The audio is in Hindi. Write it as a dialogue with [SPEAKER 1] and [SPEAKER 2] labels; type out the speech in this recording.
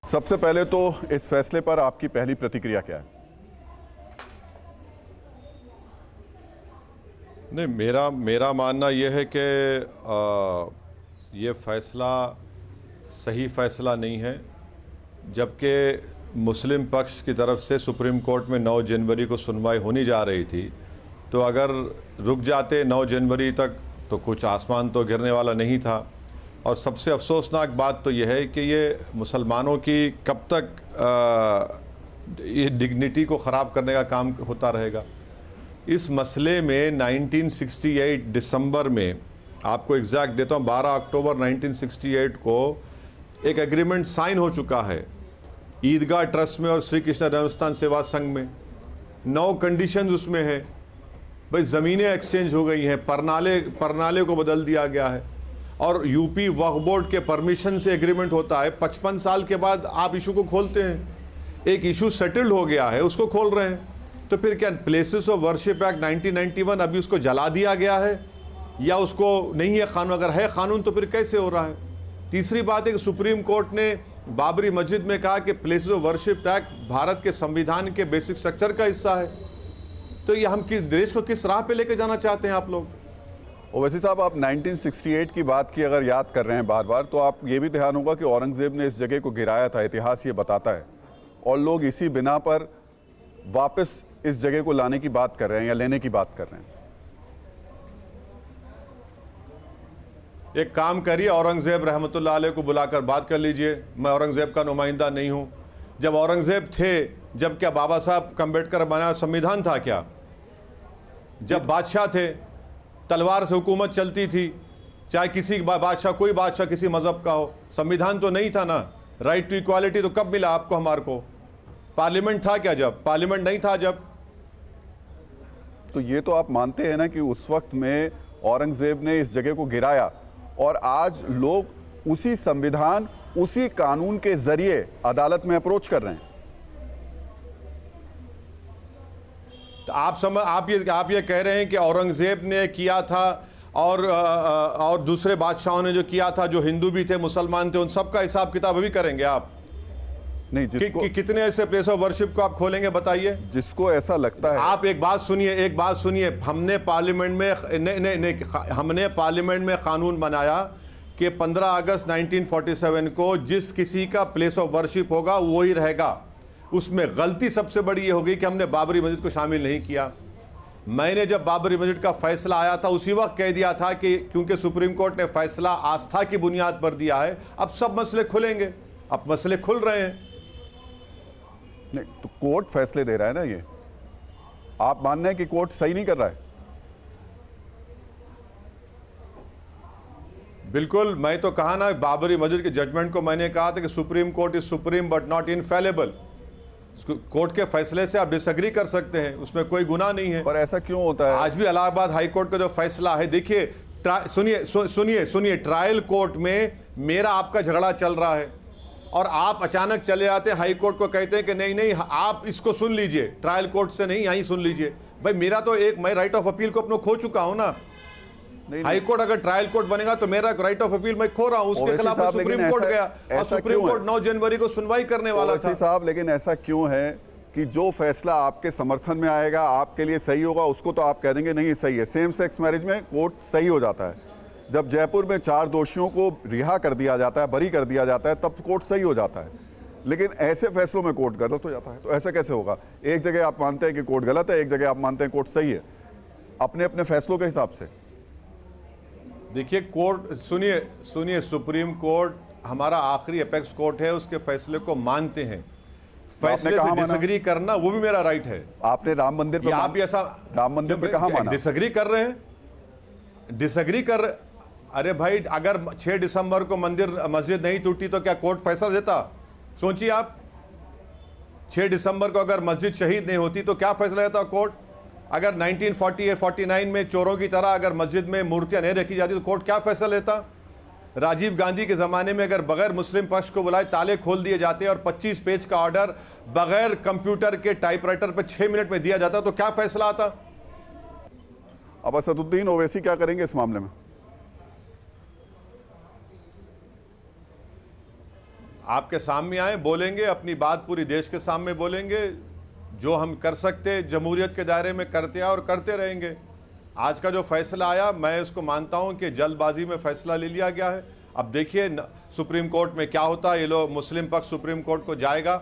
[SPEAKER 1] सबसे पहले तो इस फैसले पर आपकी पहली प्रतिक्रिया क्या है?
[SPEAKER 2] नहीं, मेरा मानना यह है कि ये फैसला सही फैसला नहीं है, जबकि मुस्लिम पक्ष की तरफ से सुप्रीम कोर्ट में 9 जनवरी को सुनवाई होनी जा रही थी, तो अगर रुक जाते 9 जनवरी तक तो कुछ आसमान तो गिरने वाला नहीं था। और सबसे अफसोसनाक बात तो यह है कि ये मुसलमानों की कब तक ये डिग्निटी को ख़राब करने का काम होता रहेगा। इस मसले में 1968 दिसंबर में, आपको एग्जैक्ट देता हूँ, 12 अक्टूबर 1968 को एक एग्रीमेंट साइन हो चुका है ईदगाह ट्रस्ट में और श्री कृष्ण जन्मस्थान सेवा संघ में। 9 कंडीशंस उसमें है भाई। ज़मीनें एक्सचेंज हो गई हैं, परनाले को बदल दिया गया है, और यूपी वक्फ बोर्ड के परमिशन से एग्रीमेंट होता है। 55 साल के बाद आप इशू को खोलते हैं। एक इशू सेटल्ड हो गया है, उसको खोल रहे हैं। तो फिर क्या प्लेसेस ऑफ वर्शिप एक्ट 1991 अभी उसको जला दिया गया है या उसको नहीं है कानून? अगर है कानून तो फिर कैसे हो रहा है? तीसरी बात है कि सुप्रीम कोर्ट ने बाबरी मस्जिद में कहा कि places of worship act Bharat के संविधान के बेसिक स्ट्रक्चर का हिस्सा है। तो ये हम किस देश को किस राह पे लेके जाना चाहते हैं आप लोग?
[SPEAKER 1] ओवैसी साहब, आप 1968 की बात की अगर याद कर रहे हैं बार बार, तो आप ये भी ध्यान होगा कि औरंगजेब ने इस जगह को गिराया था, इतिहास ये बताता है, और लोग इसी बिना पर वापस इस जगह को लाने की बात कर रहे हैं या लेने की बात कर रहे हैं।
[SPEAKER 2] एक काम करिए, औरंगजेब रहमतुल्लाह अलैह को बुलाकर बात कर लीजिए। मैं औरंगजेब का नुमाइंदा नहीं हूं। जब औरंगजेब थे, जब क्या बाबा साहब अम्बेडकर बनाया संविधान था क्या? जब बादशाह थे, तलवार से हुकूमत चलती थी, चाहे किसी बादशाह, कोई बादशाह किसी मजहब का हो, संविधान तो नहीं था ना। राइट टू इक्वालिटी तो कब मिला आपको, हमारे को? पार्लियामेंट था क्या? जब पार्लियामेंट नहीं था जब।
[SPEAKER 1] तो ये तो आप मानते हैं ना कि उस वक्त में औरंगजेब ने इस जगह को गिराया, और आज लोग उसी संविधान, उसी कानून के जरिए अदालत में अप्रोच कर रहे हैं।
[SPEAKER 2] तो आप ये कह रहे हैं कि औरंगजेब ने किया था और दूसरे बादशाहों ने जो किया था, जो हिंदू भी थे, मुसलमान थे, उन सब का हिसाब किताब अभी करेंगे आप?
[SPEAKER 1] नहीं, जिसको
[SPEAKER 2] कितने ऐसे प्लेस ऑफ वर्शिप को आप खोलेंगे बताइए?
[SPEAKER 1] जिसको ऐसा लगता है।
[SPEAKER 2] आप एक बात सुनिए, हमने पार्लियामेंट में हमने पार्लियामेंट में कानून बनाया कि 15 अगस्त 1947 को जिस किसी का प्लेस ऑफ वर्शिप होगा वो ही रहेगा। उसमें गलती सबसे बड़ी ये हो गई कि हमने बाबरी मस्जिद को शामिल नहीं किया। मैंने जब बाबरी मस्जिद का फैसला आया था उसी वक्त कह दिया था कि क्योंकि सुप्रीम कोर्ट ने फैसला आस्था की बुनियाद पर दिया है, अब सब मसले खुलेंगे। अब मसले खुल रहे हैं।
[SPEAKER 1] नहीं, तो कोर्ट फैसले दे रहा है ना। ये आप मान रहे हैं कि कोर्ट सही नहीं कर रहा है?
[SPEAKER 2] बिल्कुल, मैं तो कहा ना, बाबरी मस्जिद के जजमेंट को मैंने कहा था कि supreme court is supreme but not infallible. Court के फैसले से आप डिसएग्री कर सकते हैं, उसमें कोई गुनाह नहीं है।
[SPEAKER 1] पर ऐसा क्यों होता है?
[SPEAKER 2] आज भी इलाहाबाद हाई कोर्ट का जो फैसला है, देखिए, सुनिए, ट्रायल कोर्ट में मेरा आपका झगड़ा चल रहा है और आप अचानक चले आते हैं हाई कोर्ट को, कहते हैं कि नहीं आप इसको सुन लीजिए, ट्रायल कोर्ट से नहीं, यहीं सुन लीजिए। भाई मेरा तो मैं राइट ऑफ अपील को अपना खो चुका हूं ना। हाई कोर्ट अगर ट्रायल कोर्ट बनेगा तो मेरा राइट ऑफ अपील मैं खो रहा हूं, उसके खिलाफ सुप्रीम कोर्ट गया और सुप्रीम कोर्ट 9 जनवरी को सुनवाई करने वाला था।
[SPEAKER 1] साहब, लेकिन ऐसा क्यों है कि जो फैसला आपके समर्थन में आएगा, आपके लिए सही होगा, उसको तो आप कह देंगे नहीं सही है। सेम सेक्स मैरिज में कोर्ट सही हो जाता है। जब जयपुर में 4 दोषियों को रिहा कर दिया जाता है, बरी कर दिया जाता है, तब कोर्ट सही हो जाता है। लेकिन ऐसे फैसलों में कोर्ट गलत हो जाता है। तो ऐसा कैसे होगा? एक जगह आप मानते हैं कि कोर्ट गलत है, एक जगह आप मानते हैं कोर्ट सही है, अपने अपने फैसलों के हिसाब से।
[SPEAKER 2] देखिए, कोर्ट सुनिए, सुप्रीम कोर्ट हमारा आखिरी एपेक्स कोर्ट है, उसके फैसले को मानते हैं। फैसले से डिसएग्री करना वो भी मेरा राइट है।
[SPEAKER 1] आपने राम मंदिर पे
[SPEAKER 2] आप ऐसा
[SPEAKER 1] राम मंदिर पे कहां माना?
[SPEAKER 2] डिसएग्री कर रहे हैं, डिसएग्री कर। अरे भाई, अगर 6 दिसंबर को मस्जिद नहीं टूटी तो क्या कोर्ट फैसला देता? सोचिए आप, 6 दिसंबर को अगर मस्जिद शहीद नहीं होती तो क्या फैसला देता कोर्ट? अगर 1948-49 में चोरों की तरह अगर मस्जिद में मूर्तियां नहीं रखी जाती तो कोर्ट क्या फैसला लेता? राजीव गांधी के ज़माने में अगर बगैर मुस्लिम पक्ष को बुलाए ताले खोल दिए जाते और 25 पेज का ऑर्डर बगैर कंप्यूटर के टाइपराइटर पर 6 मिनट में दिया जाता तो क्या फैसला आता?
[SPEAKER 1] अब असदुद्दीन ओवैसी क्या करेंगे इस मामले में?
[SPEAKER 2] आपके सामने आए, बोलेंगे, अपनी बात पूरी देश के सामने बोलेंगे। जो हम कर सकते जमहूरियत के दायरे में करते आए और करते रहेंगे। आज का जो फैसला आया, मैं इसको मानता हूं कि जल्दबाजी में फैसला ले लिया गया है। अब देखिए सुप्रीम कोर्ट में क्या होता है। ये लोग, मुस्लिम पक्ष सुप्रीम कोर्ट को जाएगा।